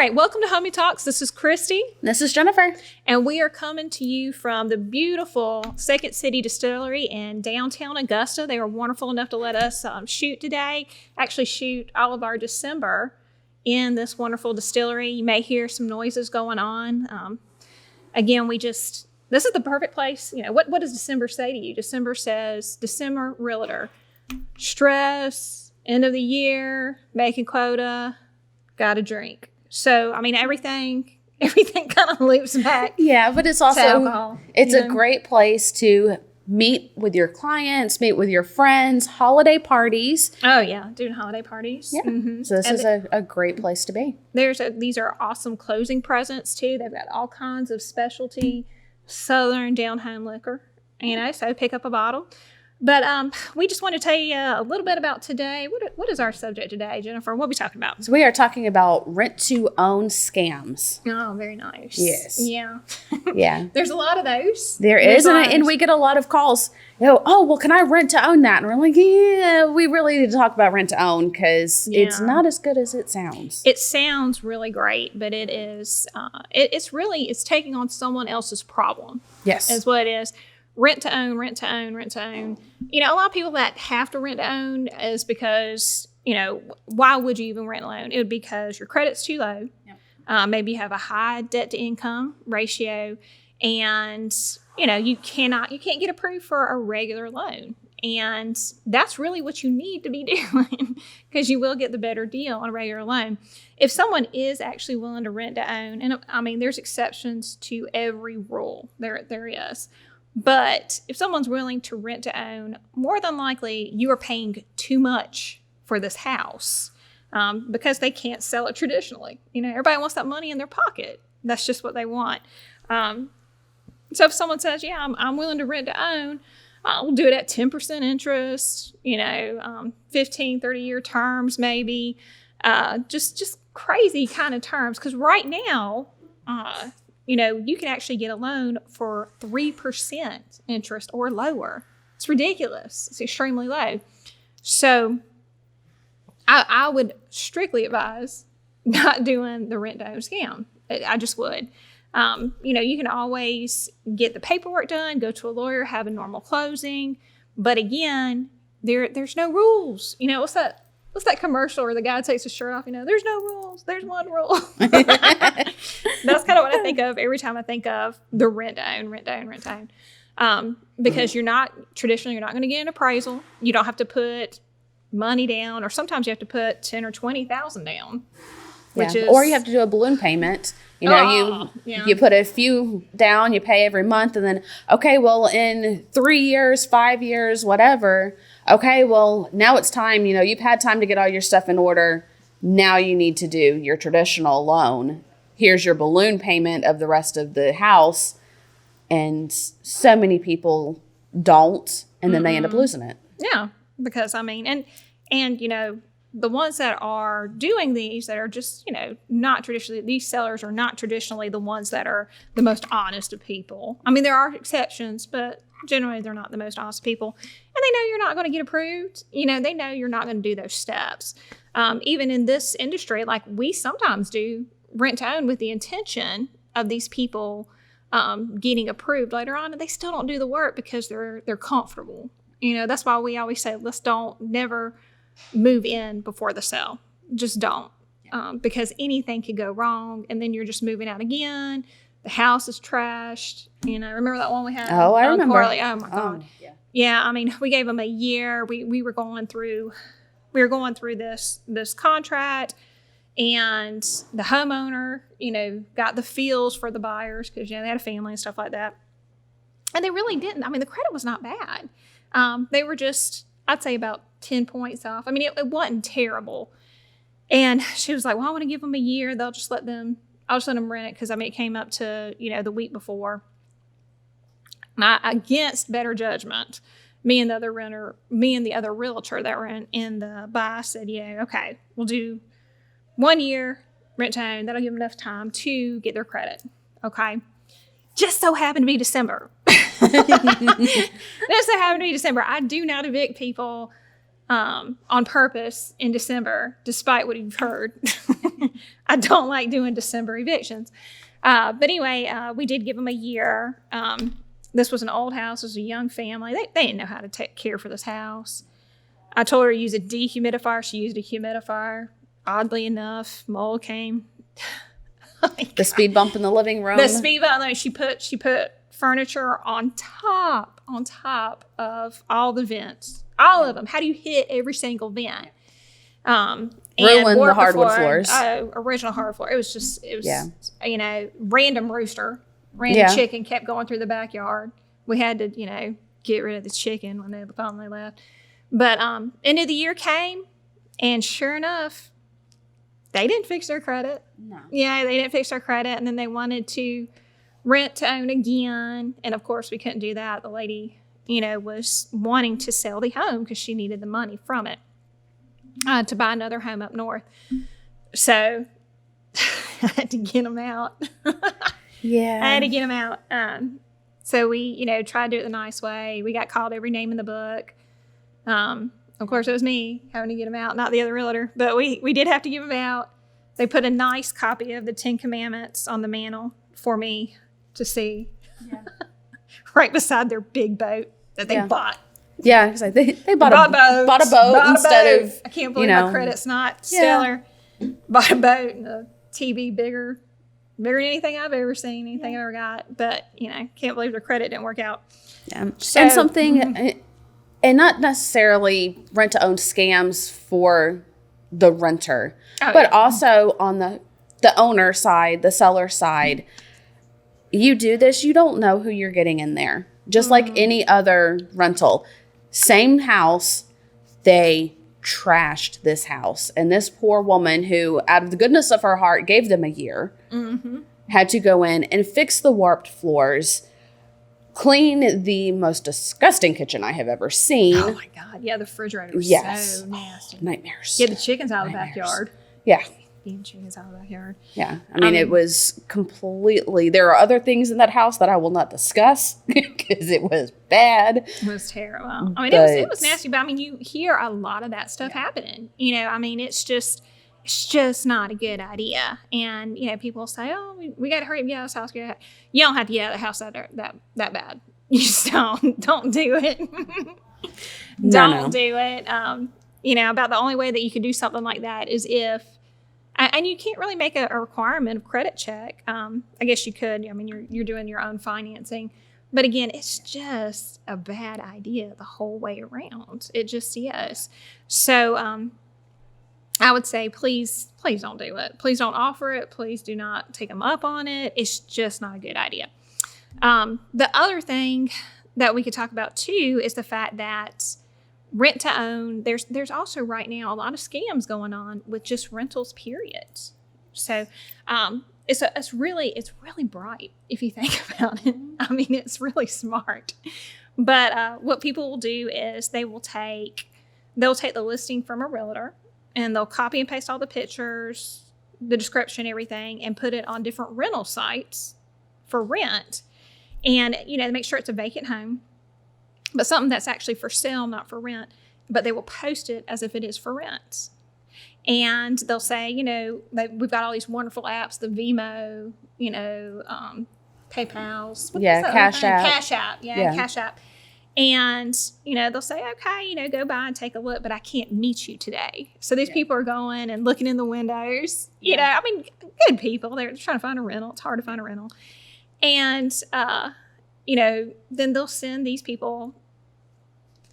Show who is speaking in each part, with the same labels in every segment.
Speaker 1: right, welcome to Homey Talks. This is Christy.
Speaker 2: This is Jennifer.
Speaker 1: And we are coming to you from the beautiful Second City Distillery in downtown Augusta. They were wonderful enough to let us shoot today, actually shoot all of our December in this wonderful distillery. You may hear some noises going on. Again, this is the perfect place. You know, what does December say to you? December says, December realtor, stress, end of the year, making quota, got a drink. So, I mean, everything kind of loops back.
Speaker 2: Yeah, but it's also,
Speaker 1: alcohol,
Speaker 2: it's a great place to meet with your clients, meet with your friends, holiday parties.
Speaker 1: Oh, yeah, doing holiday parties.
Speaker 2: Yeah, so this is a great place to be.
Speaker 1: These are awesome closing presents, too. They've got all kinds of specialty Southern down-home liquor, so pick up a bottle. But we just want to tell you a little bit about today. What is our subject today, Jennifer? What are we talking about?
Speaker 2: So we are talking about rent-to-own scams.
Speaker 1: Oh, very nice.
Speaker 2: Yes.
Speaker 1: Yeah.
Speaker 2: Yeah.
Speaker 1: There's a lot of those.
Speaker 2: There is, and we get a lot of calls. Can I rent-to-own that? And we're like, yeah, we really need to talk about rent-to-own because it's not as good as it sounds.
Speaker 1: It sounds really great, but it is. It's taking on someone else's problem.
Speaker 2: Yes.
Speaker 1: Is what it is. Rent to own. You know, a lot of people that have to rent to own is because, why would you even rent alone? It would be because your credit's too low. Yep. Maybe you have a high debt to income ratio, and you can't get approved for a regular loan. And that's really what you need to be doing because you will get the better deal on a regular loan. If someone is actually willing to rent to own, and I mean, there's exceptions to every rule. There is. But if someone's willing to rent to own, more than likely you are paying too much for this house because they can't sell it traditionally. Everybody wants that money in their pocket. That's just what they want. So if someone says, yeah, I'm willing to rent to own, we'll do it at 10% interest, 15, 30-year terms maybe, just crazy kind of terms. Because right now, you can actually get a loan for 3% interest or lower. It's ridiculous. It's extremely low. So I would strictly advise not doing the rent-to-own scam. I just would. You can always get the paperwork done, go to a lawyer, have a normal closing. But again, there's no rules. What's that commercial where the guy takes his shirt off? There's no rules. There's one rule. That's kind of what I think of every time I think of the rent to own. Because you're not going to get an appraisal. You don't have to put money down, or sometimes you have to put $10,000 or $20,000 down.
Speaker 2: Or you have to do a balloon payment. You put a few down, you pay every month, and then, in 3 years, 5 years, whatever, now it's time, you've had time to get all your stuff in order. Now you need to do your traditional loan. Here's your balloon payment of the rest of the house. And so many people don't, and then they end up losing it.
Speaker 1: Yeah, because, the ones that are doing these that are just, not traditionally, these sellers are not traditionally the ones that are the most honest of people. I mean, there are exceptions, but generally they're not the most honest people. And they know you're not going to get approved. They know you're not going to do those steps. Even in this industry, like we sometimes do rent to own with the intention of these people getting approved later on, and they still don't do the work because they're comfortable. That's why we always say, never move in before the sale. Just don't. Because anything could go wrong, and then you're just moving out again. The house is trashed. Remember that one we had?
Speaker 2: Oh, I remember.
Speaker 1: Corley? Oh my God. Yeah. We gave them a year. We were going through this contract, and the homeowner, got the feels for the buyers because they had a family and stuff like that. And they really didn't. The credit was not bad. They were just, I'd say, about 10 points off. It wasn't terrible. And she was like, well, I want to give them a year. I'll just let them rent it because, it came up to, the week before. And against better judgment, me and the other realtor that were in the buy said, okay, we'll do 1 year rent to own. That'll give them enough time to get their credit. Okay. Just so happened to be December. Just so happened to be December. I do not evict people on purpose in December, despite what you've heard. I don't like doing December evictions. But anyway, we did give them a year. This was an old house. It was a young family. They didn't know how to take care for this house. I told her to use a dehumidifier. She used a humidifier. Oddly enough, mold came.
Speaker 2: The speed bump in the living room.
Speaker 1: The speed bump. No, she put furniture on top of all the vents. All of them. How do you hit every single vent?
Speaker 2: Ruin the hardwood floors.
Speaker 1: Original hardwood floor. It was random rooster, random chicken kept going through the backyard. We had to, get rid of the chicken when they finally left. But end of the year came, and sure enough, they didn't fix their credit.
Speaker 2: No.
Speaker 1: Yeah, they didn't fix their credit, and then they wanted to rent to own again. And of course, we couldn't do that. The lady, was wanting to sell the home because she needed the money from it to buy another home up north. So I had to get them out.
Speaker 2: Yeah.
Speaker 1: I had to get them out. So we, tried to do it the nice way. We got called every name in the book. Of course, it was me having to get them out, not the other realtor. But we did have to give them out. They put a nice copy of the 10 Commandments on the mantle for me to see. Yeah. Right beside their big boat that they bought.
Speaker 2: Yeah, because they bought a boat instead of,
Speaker 1: I can't believe my credit's not stellar. Bought a boat and a TV bigger than anything I've ever seen, anything I ever got. But, can't believe their credit didn't work out.
Speaker 2: Yeah. So, and something, and not necessarily rent-to-own scams for the renter, but also on the owner side, the seller side. You do this, you don't know who you're getting in there. Just like any other rental. Same house, they trashed this house. And this poor woman who, out of the goodness of her heart, gave them a year, had to go in and fix the warped floors, clean the most disgusting kitchen I have ever seen.
Speaker 1: Oh, my God. Yeah, the refrigerator was so nasty.
Speaker 2: Nightmares.
Speaker 1: Get the chickens out of the backyard.
Speaker 2: Yeah.
Speaker 1: Being chickens out of the backyard.
Speaker 2: Yeah. I mean, it was completely... There are other things in that house that I will not discuss because it was bad.
Speaker 1: It was terrible. I mean, it was nasty, but I mean, you hear a lot of that stuff happening. I mean, it's just not a good idea. And, people say, oh, we got to hurry up and get out of this house. You don't have to get out of the house that bad. You just don't do it. Don't do it. About the only way that you could do something like that is if, and you can't really make a requirement of credit check. I guess you could. I mean, you're doing your own financing. But again, it's just a bad idea the whole way around. It just is. So I would say, please don't do it. Please don't offer it. Please do not take them up on it. It's just not a good idea. The other thing that we could talk about, too, is the fact that rent to own, there's also right now a lot of scams going on with just rentals, period. So it's really bright if you think about it. I mean, it's really smart. But what people will do is they'll take the listing from a realtor and they'll copy and paste all the pictures, the description, everything, and put it on different rental sites for rent. And, make sure it's a vacant home. But something that's actually for sale, not for rent. But they will post it as if it is for rent. And they'll say, we've got all these wonderful apps, the Vimo, PayPal's.
Speaker 2: Cash App.
Speaker 1: Cash App. Cash App. And, they'll say, okay, go by and take a look, but I can't meet you today. So these people are going and looking in the windows. I mean, good people. They're trying to find a rental. It's hard to find a rental. And, then they'll send these people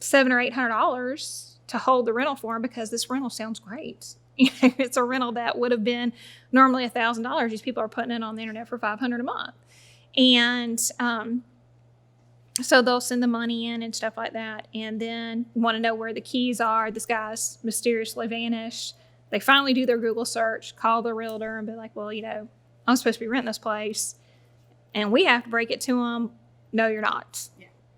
Speaker 1: $700 or $800 to hold the rental for them because this rental sounds great. It's a rental that would have been normally $1,000. These people are putting it on the internet for $500 a month. And so they'll send the money in and stuff like that, and then want to know where the keys are. This guy's mysteriously vanished. They finally do their Google search, call the realtor, and be like, well, I'm supposed to be renting this place, and we have to break it to them. No, you're not.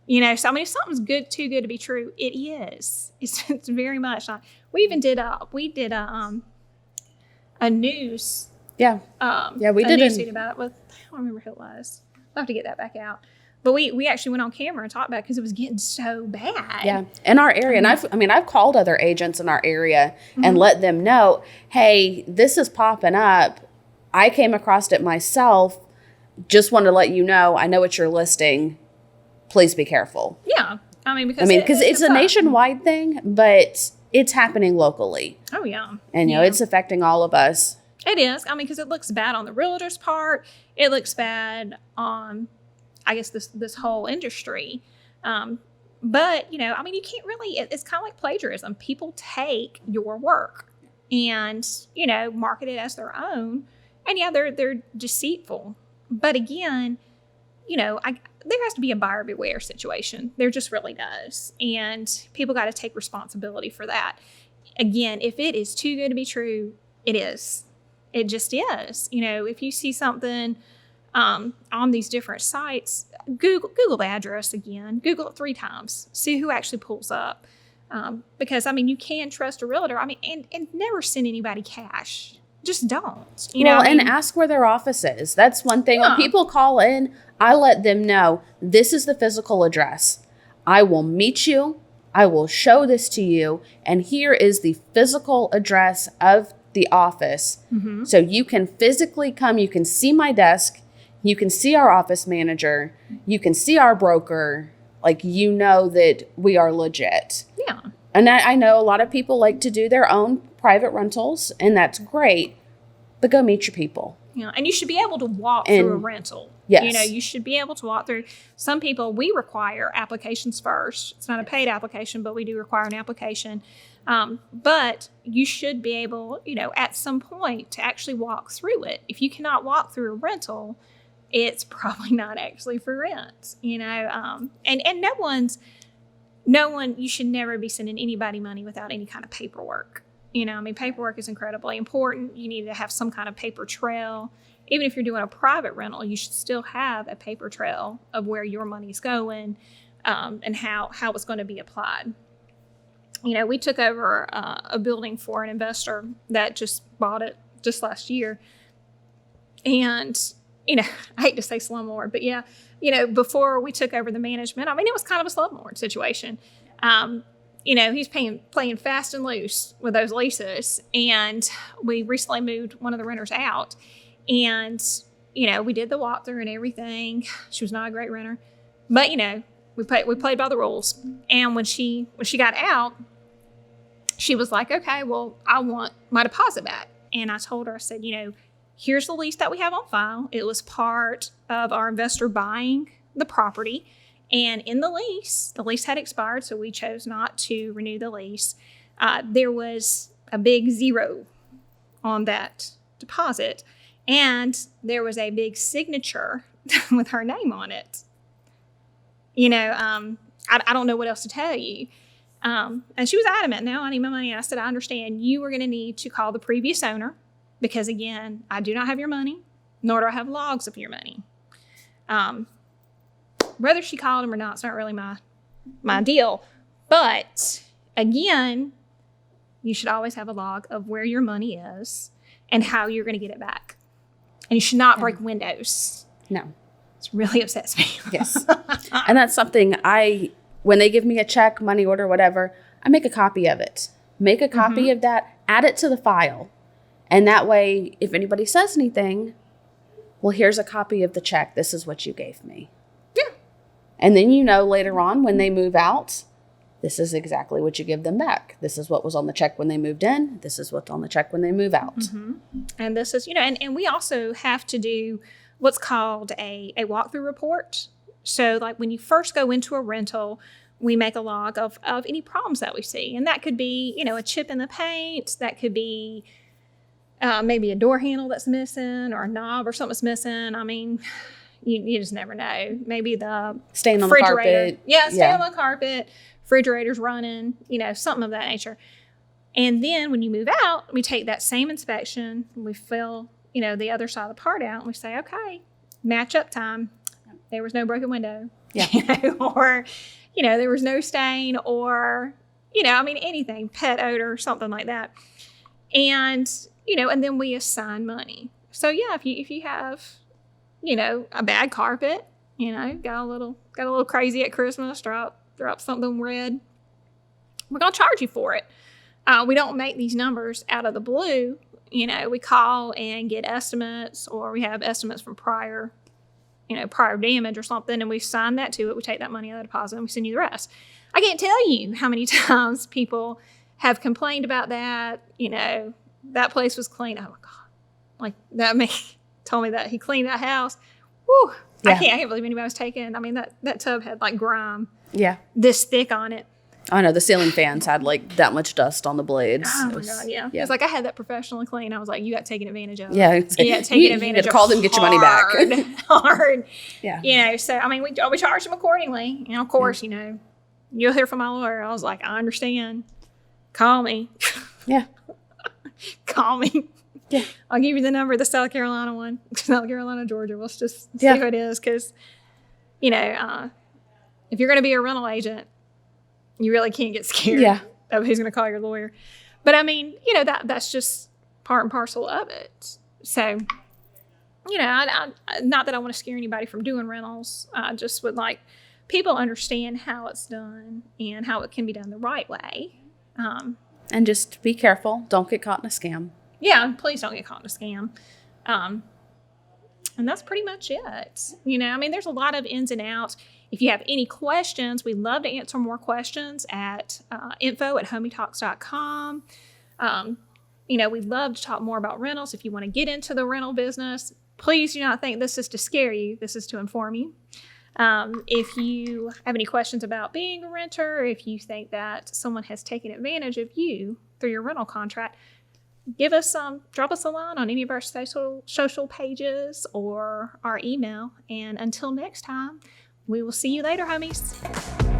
Speaker 1: Yeah. So I mean, if something's too good to be true, it is. It's very much not. We even did a news.
Speaker 2: Yeah. We did
Speaker 1: a news feed about it with, I don't remember who it was. I'll have to get that back out. But we actually went on camera and talked about it because it was getting so bad.
Speaker 2: Yeah. In our area. And I've called other agents in our area and let them know, hey, this is popping up. I came across it myself. Just want to let you know, I know it's your listing. Please be careful.
Speaker 1: Yeah. Because
Speaker 2: it's a nationwide thing, but it's happening locally.
Speaker 1: Oh, yeah.
Speaker 2: And, it's affecting all of us.
Speaker 1: It is. Because it looks bad on the realtor's part. It looks bad on, I guess, this whole industry. But, you can't really, it's kind of like plagiarism. People take your work and, market it as their own. And, they're deceitful. But again, there has to be a buyer beware situation. There just really does. And people got to take responsibility for that. Again, if it is too good to be true, it is. It just is. If you see something on these different sites, Google the address again. Google it 3 times. See who actually pulls up. Because, you can trust a realtor. And never send anybody cash. Just don't.
Speaker 2: And ask where their office is. That's one thing. When people call in, I let them know, this is the physical address. I will meet you. I will show this to you. And here is the physical address of the office. Mm-hmm. So you can physically come. You can see my desk. You can see our office manager. You can see our broker. That we are legit.
Speaker 1: Yeah.
Speaker 2: And I know a lot of people like to do their own private rentals, and that's great, but go meet your people.
Speaker 1: Yeah, and you should be able to walk through a rental.
Speaker 2: Yes.
Speaker 1: You should be able to walk through. Some people, we require applications first. It's not a paid application, but we do require an application. But you should be able, at some point to actually walk through it. If you cannot walk through a rental, it's probably not actually for rent, and no one, you should never be sending anybody money without any kind of paperwork. Paperwork is incredibly important. You need to have some kind of paper trail. Even if you're doing a private rental, you should still have a paper trail of where your money's going, and how it's going to be applied. We took over a building for an investor that just bought it just last year. And, I hate to say slumlord, but yeah, before we took over the management, it was kind of a slumlord situation. He's playing fast and loose with those leases. And we recently moved one of the renters out. And, we did the walkthrough and everything. She was not a great renter. But, we played by the rules. And when she got out, she was like, okay, well, I want my deposit back. And I told her, I said, here's the lease that we have on file. It was part of our investor buying the property. And in the lease had expired, so we chose not to renew the lease. There was a big 0 on that deposit, and there was a big signature with her name on it. I don't know what else to tell you. And she was adamant, no, I need my money. And I said, I understand. You are going to need to call the previous owner because, again, I do not have your money, nor do I have logs of your money. Whether she called him or not, it's not really my deal. But, again, you should always have a log of where your money is and how you're going to get it back. And you should not break windows.
Speaker 2: No.
Speaker 1: It really upsets me.
Speaker 2: Yes. And that's something when they give me a check, money order, whatever, I make a copy of it. Make a copy of that, add it to the file. And that way, if anybody says anything, well, here's a copy of the check. This is what you gave me.
Speaker 1: Yeah.
Speaker 2: And then later on when they move out, this is exactly what you give them back. This is what was on the check when they moved in. This is what's on the check when they move out.
Speaker 1: Mm-hmm. And this is, and we also have to do what's called a walkthrough report. So like when you first go into a rental, we make a log of any problems that we see. And that could be, a chip in the paint. That could be maybe a door handle that's missing or a knob or something's missing. You just never know. Maybe the
Speaker 2: stain on the carpet.
Speaker 1: Yeah, stain on the carpet. Refrigerator's running, something of that nature. And then when you move out, we take that same inspection, we fill, the other side of the part out, and we say, okay, match up time. There was no broken window.
Speaker 2: Yeah.
Speaker 1: Or, there was no stain or, anything, pet odor, something like that. And, and then we assign money. So, yeah, if you have, a bad carpet, You know, got a little crazy at Christmas, drop something red. We're going to charge you for it. We don't make these numbers out of the blue. You know, we call and get estimates, or we have estimates from prior damage or something, and we sign that to it. We take that money out of the deposit and we send you the rest. I can't tell you how many times people have complained about that. You know, that place was clean. Oh my God. Like that man told me that he cleaned that house. Whew. Yeah. I can't believe anybody was taking. I mean, that tub had like grime.
Speaker 2: Yeah.
Speaker 1: This thick on it.
Speaker 2: I know the ceiling fans had like that much dust on the blades.
Speaker 1: Oh my God, yeah. It's like I had that professionally clean. I was like, you got taken advantage of.
Speaker 2: Yeah,
Speaker 1: you got taken advantage of.
Speaker 2: Call them, get your money back.
Speaker 1: Hard.
Speaker 2: Yeah.
Speaker 1: You know, so I mean, we charged them accordingly. You know, of course, you know, you'll hear from my lawyer. I was like, I understand. Call me.
Speaker 2: Yeah.
Speaker 1: Call me.
Speaker 2: Yeah.
Speaker 1: I'll give you the number of the South Carolina one. South Carolina, Georgia. Let's just see who it is, because, you know, if you're going to be a rental agent, you really can't get scared of who's going to call your lawyer. But I mean, you know, that's just part and parcel of it. So, you know, I not that I want to scare anybody from doing rentals. I just would like people understand how it's done and how it can be done the right way.
Speaker 2: And just be careful. Don't get caught in a scam.
Speaker 1: Yeah, please don't get caught in a scam. And that's pretty much it. You know, I mean, there's a lot of ins and outs. If you have any questions, we'd love to answer more questions at info@homeytalks.com. You know, we'd love to talk more about rentals. If you want to get into the rental business, please do not think this is to scare you. This is to inform you. If you have any questions about being a renter, if you think that someone has taken advantage of you through your rental contract, drop us a line on any of our social pages or our email. And until next time, we will see you later, homies.